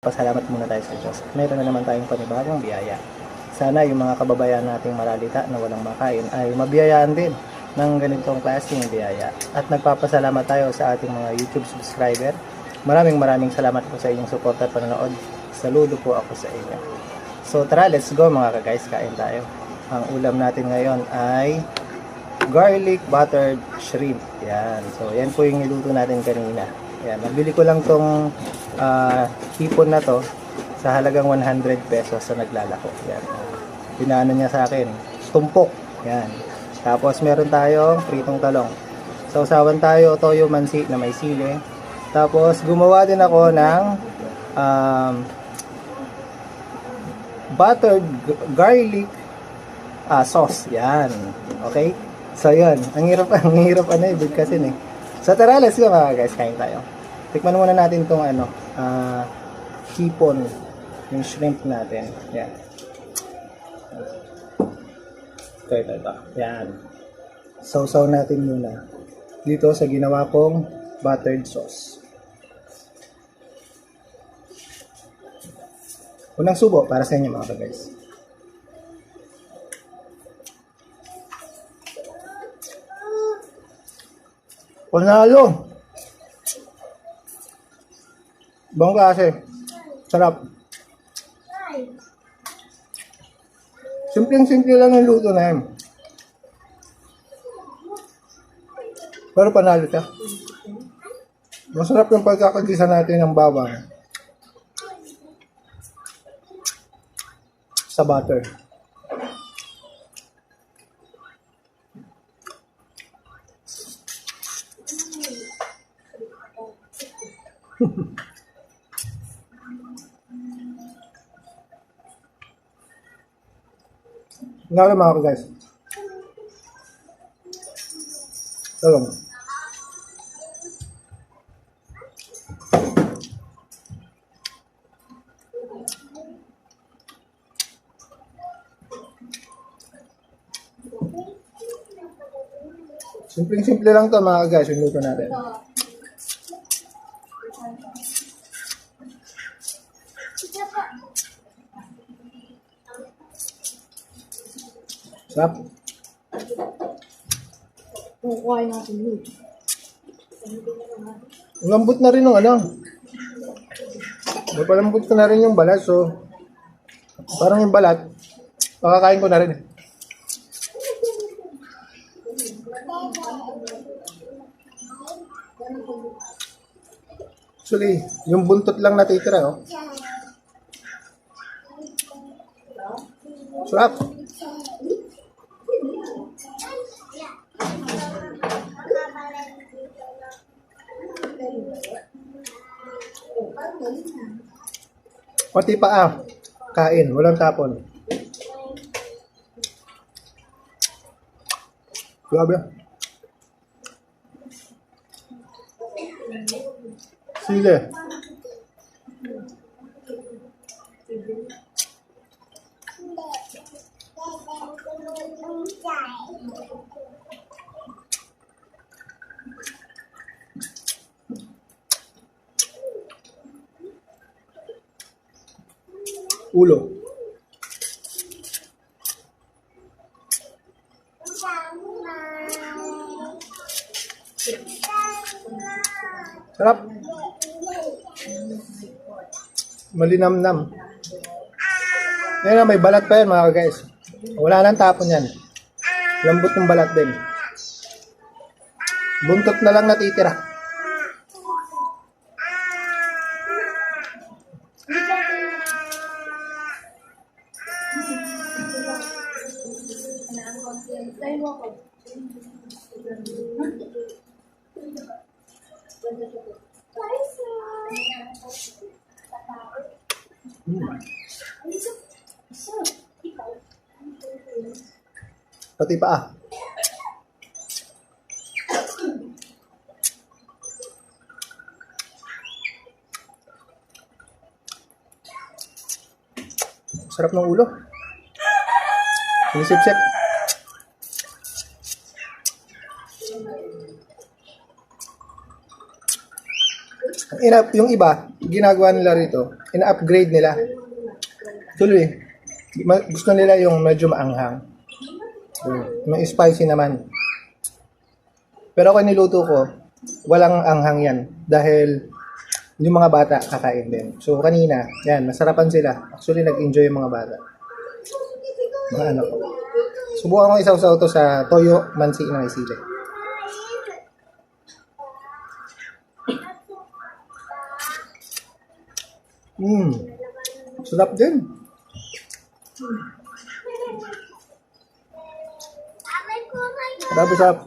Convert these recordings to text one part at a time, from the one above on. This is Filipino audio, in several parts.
Pasalamat muna tayo sa Diyos. Meron na naman tayong panibagong biyaya. Sana yung mga kababayan nating maralita na walang makain ay mabiyayaan din ng ganitong klaseng biyaya. At nagpapasalamat tayo sa ating mga YouTube subscriber. Maraming salamat po sa inyong support at panonood. Saludo po ako sa inyo. So tara, let's go mga ka-guys, kain tayo. Ang ulam natin ngayon ay garlic buttered shrimp. Yan. So yan po yung niluto natin kanina. Yan. Nabili ko lang tong hipon na to sa halagang 100 pesos sa naglalako. Yan. Pinaano niya sa akin. Tumpok. Yan. Tapos meron tayong pritong talong. Sausawan tayo toyo mansi na may sili. Tapos gumawa din ako ng buttered garlic sauce. Yan. Okay? So yun. Ang hirap ano ibigkasin eh. So tara, let's go mga guys. Kain tayo. Tikman muna natin tong hipon. Yung shrimp natin. Yan. Ito. Yan. Sausaw natin muna. Dito sa ginawa kong buttered sauce. Unang subo para sa inyo mga guys. Panalo! Bang klase. Sarap. Simpleng-simple lang yung luto na yun. Pero panalo siya. Masarap yung pagkakagisa natin ng bawang sa butter. Nga lang mga guys. Talong. Simpleng-simple lang to mga guys, yung luto natin. Sarap. Kukuhain natin yun. Lambot na rin yung Napalambot ko na rin yung balat, so parang yung balat, makakain ko na rin. Actually, yung buntot lang natitira, oh. Sarap. Pati paa, kain, walang tapon. Grabe. Sili. Ulo. Sarap. Malinamnam. Ngayon na, may balat pa yan mga guys. Wala nang tapon yan. Lambot ng balat din. Buntot na lang natitira. Pati paa. Sarap ng ulo. Sinisip-sip. Ang hirap, yung iba, ginagawa nila rito, ina-upgrade nila. Tuloy, gusto nila yung medyo maanghang. May spicy naman. Pero ako niluto ko, walang anghang yan. Dahil yung mga bata kakain din. So kanina, yan, nasarapan sila. Actually, nag-enjoy yung mga bata. Mga anak ko. Subukan ko isaw-saw to sa toyo mansi na may sili. Sarap din. Grabe sarap.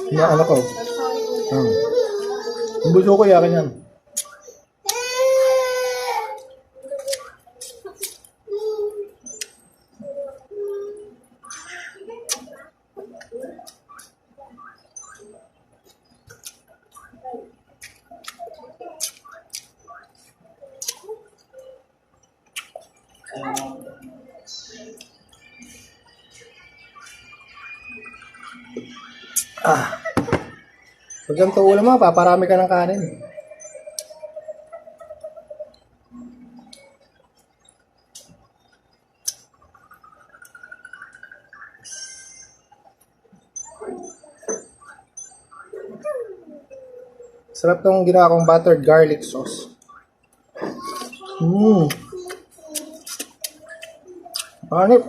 Mga anak ko. Ang buso ko yakin yan. Pag ganito ulam mo, paparami ka ng kanin. Sarap tong ginawa kong buttered garlic sauce. Anip.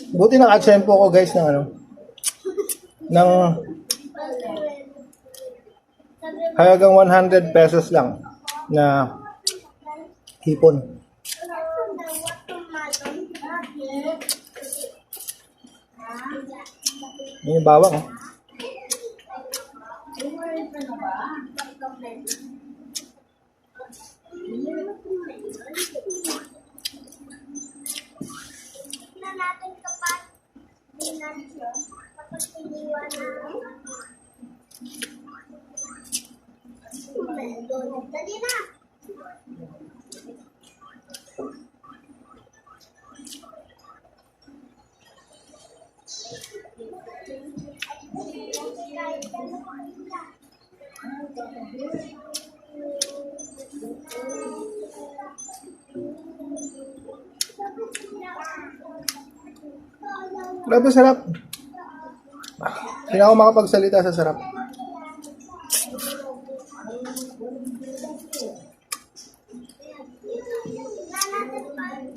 Buti naka-tempo ko guys ng ano, ng halagang 100 pesos lang na hipon. Yan yung bawang. Oh. Dali na. Grabe sarap. Hindi ako makapagsalita sa sarap.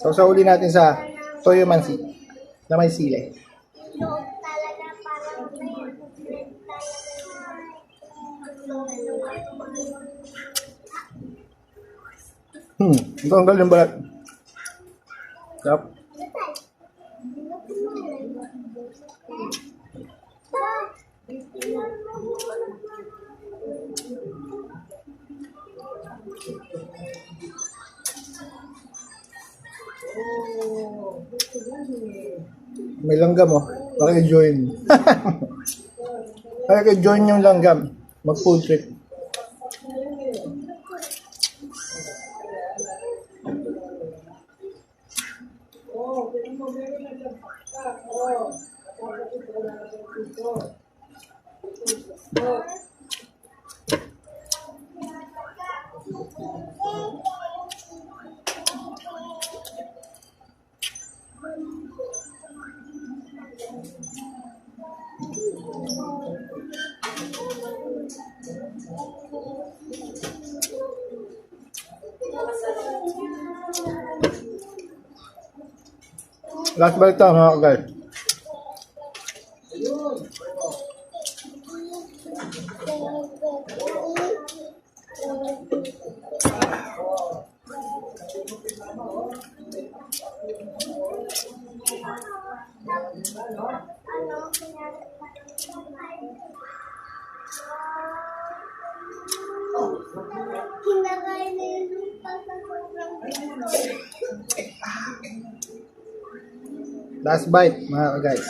So, sauli natin sa toyo mansi na may sili. Ito ang galing balat. Sarap. May langgam oh. Paki-join. Paki-join yung langgam. Mag-food trip. Last bite tayo mga guys. Kinakain na yun lupa sa sobrang pito. Last bite mga guys.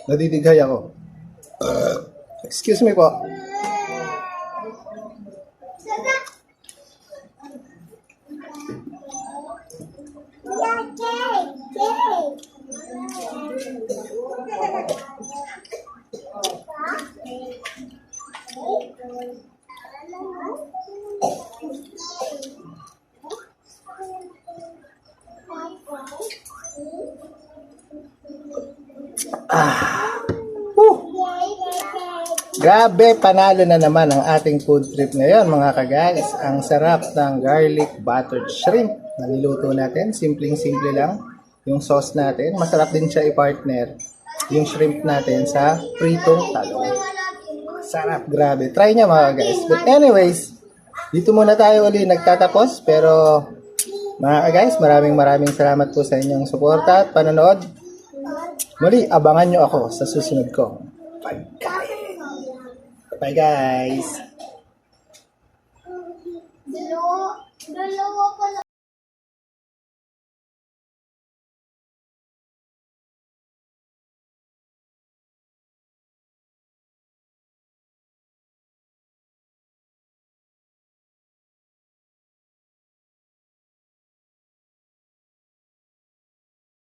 Nadidighay ako. Excuse me po. Grabe, panalo na naman ang ating food trip ngayon mga ka-guys. Ang sarap ng garlic buttered shrimp na niluto natin. Simpleng-simple lang yung sauce natin. Masarap din siya i-partner yung shrimp natin sa pritong talong. Sarap, grabe. Try niya mga guys. But anyways, dito muna tayo uli nagtatapos. Pero mga ka-guys, maraming salamat po sa inyong suporta at panonood. Muli, abangan nyo ako sa susunod ko. Bye guys! Dalawa pala.